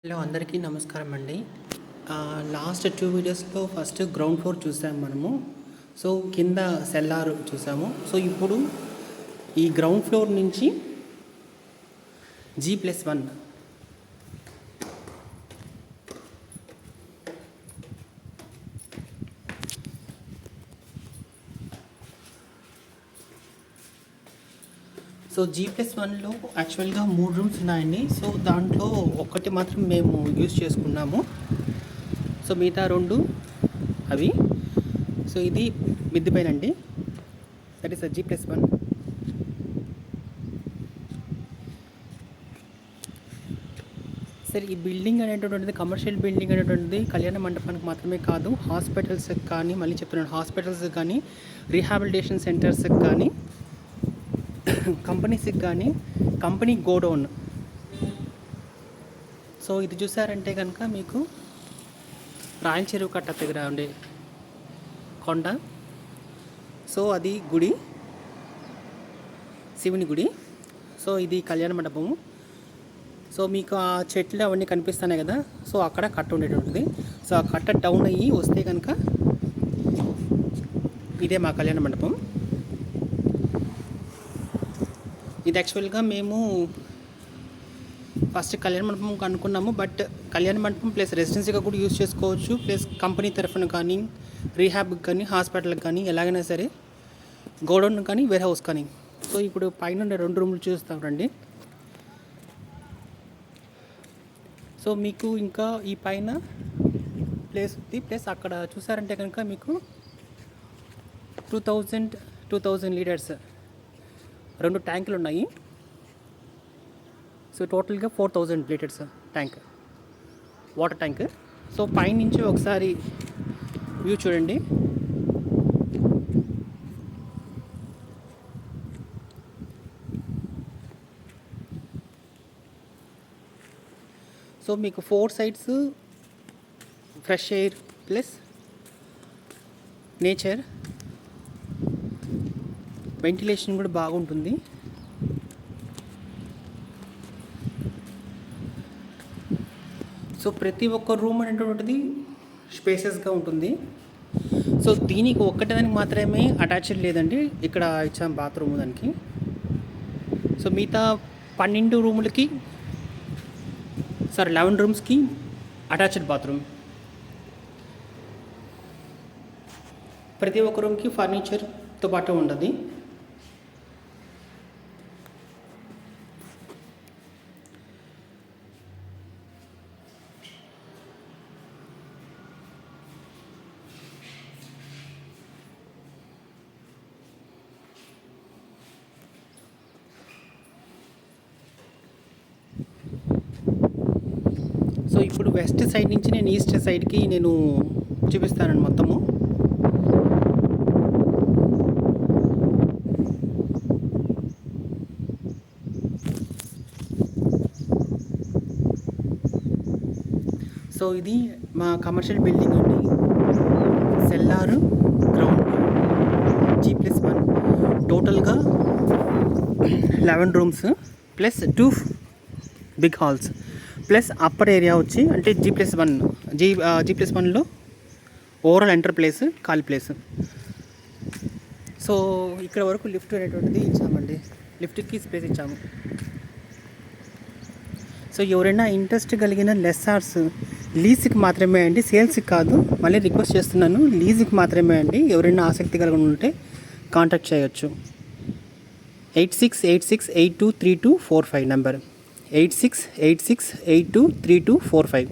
Hello అందరికీ నమస్కారం అండి. లాస్ట్ 2 వీడియోస్లో ఫస్ట్ గ్రౌండ్ ఫ్లోర్ చూసాము మనము. సో కింద సెల్లార్ చూసాము. సో ఇప్పుడు ఈ గ్రౌండ్ ఫ్లోర్ నుంచి G+1 సో G+1లో యాక్చువల్గా 3 రూమ్స్ ఉన్నాయండి. సో దాంట్లో ఒకటి మాత్రం మేము యూజ్ చేసుకున్నాము. సో మిగతా 2 అవి. సో ఇది మిద్దె పైన అండి, దట్ ఈస్ G+1. సరే, ఈ బిల్డింగ్ అనేటువంటిది కమర్షియల్ బిల్డింగ్ అనేటువంటిది కళ్యాణ మండపానికి మాత్రమే కాదు, హాస్పిటల్స్కి కానీ, మళ్ళీ చెప్తున్నాను, హాస్పిటల్స్కి కానీ, రీహాబిలిటేషన్ సెంటర్స్కి కానీ, కంపెనీస్కి కానీ, కంపెనీ గోడౌన్. సో ఇది చూసారంటే కనుక మీకు రాయల చెరువు కట్ట దగ్గర ఉండే కొండ. సో అది గుడి, శివుని గుడి. సో ఇది కళ్యాణ మండపము. సో మీకు ఆ చెట్లు అవన్నీ కనిపిస్తున్నాయి కదా, సో అక్కడ కట్ట ఉండేటువంటిది. సో ఆ కట్ట డౌన్ అయ్యి వస్తే కనుక ఇదే మా కళ్యాణ మండపం. ఇది యాక్చువల్గా మేము ఫస్ట్ కళ్యాణ మండపం అనుకున్నాము, బట్ కళ్యాణ మండపం ప్లస్ రెసిడెన్సీగా కూడా యూజ్ చేసుకోవచ్చు, ప్లస్ కంపెనీ తరఫున కానీ, రీహాబ్కి కానీ, హాస్పిటల్కి కానీ, ఎలాగైనా సరే, గోడౌన్ కానీ, వేర్ హౌస్ కానీ. సో ఇప్పుడు పైన 2 రూములు చూస్తాం రండి. సో మీకు ఇంకా ఈ పైన ప్లేస్ ఉంది, ప్లస్ అక్కడ చూసారంటే కనుక మీకు 2000 లీటర్స్ 2 ట్యాంకులు ఉన్నాయి. సో టోటల్గా 4000 litres tank, water tank. So పైనుంచి ఒకసారి వ్యూ చూడండి. సో మీకు 4 sides fresh air plus nature, ventilation కూడా బాగుంటుంది. సో ప్రతి ఒక్క రూమ్ అనేటువంటిది స్పేసెస్గా ఉంటుంది. సో దీనికి ఒక్కటి మాత్రమే అటాచ్డ్ లేదండి, ఇక్కడ ఇచ్చాం బాత్రూమ్ దానికి. సో మిగతా 12 రూములకి 11 రూమ్స్కి అటాచ్డ్ బాత్రూమ్. ప్రతి ఒక్క రూమ్కి ఫర్నిచర్తో పాటు ఉంటుంది. సో ఇప్పుడు వెస్ట్ సైడ్ నుంచి నేను ఈస్ట్ సైడ్కి నేను చూపిస్తానండి మొత్తము. సో ఇది మా కమర్షియల్ బిల్డింగ్ అండి, సెల్లారు గ్రౌండ్ G+1. టోటల్గా 11 rooms plus 2 big halls plus upper area వచ్చి అంటే G+1లో ఓవరాల్ ఎంటర్ ప్లేస్, ఖాళీ ప్లేస్. సో ఇక్కడ వరకు లిఫ్ట్ అనేటువంటిది ఇచ్చామండి, లిఫ్ట్కి స్పేస్ ఇచ్చాము. సో ఎవరైనా ఇంట్రెస్ట్ కలిగిన లెస్సార్స్, లీజ్కి మాత్రమే అండి, సేల్స్కి కాదు, మళ్ళీ రిక్వెస్ట్ చేస్తున్నాను, లీజ్కి మాత్రమే అండి. ఎవరైనా ఆసక్తి కలిగి ఉంటే కాంటాక్ట్ చేయొచ్చు. 8686823245 నెంబర్, 8686823245.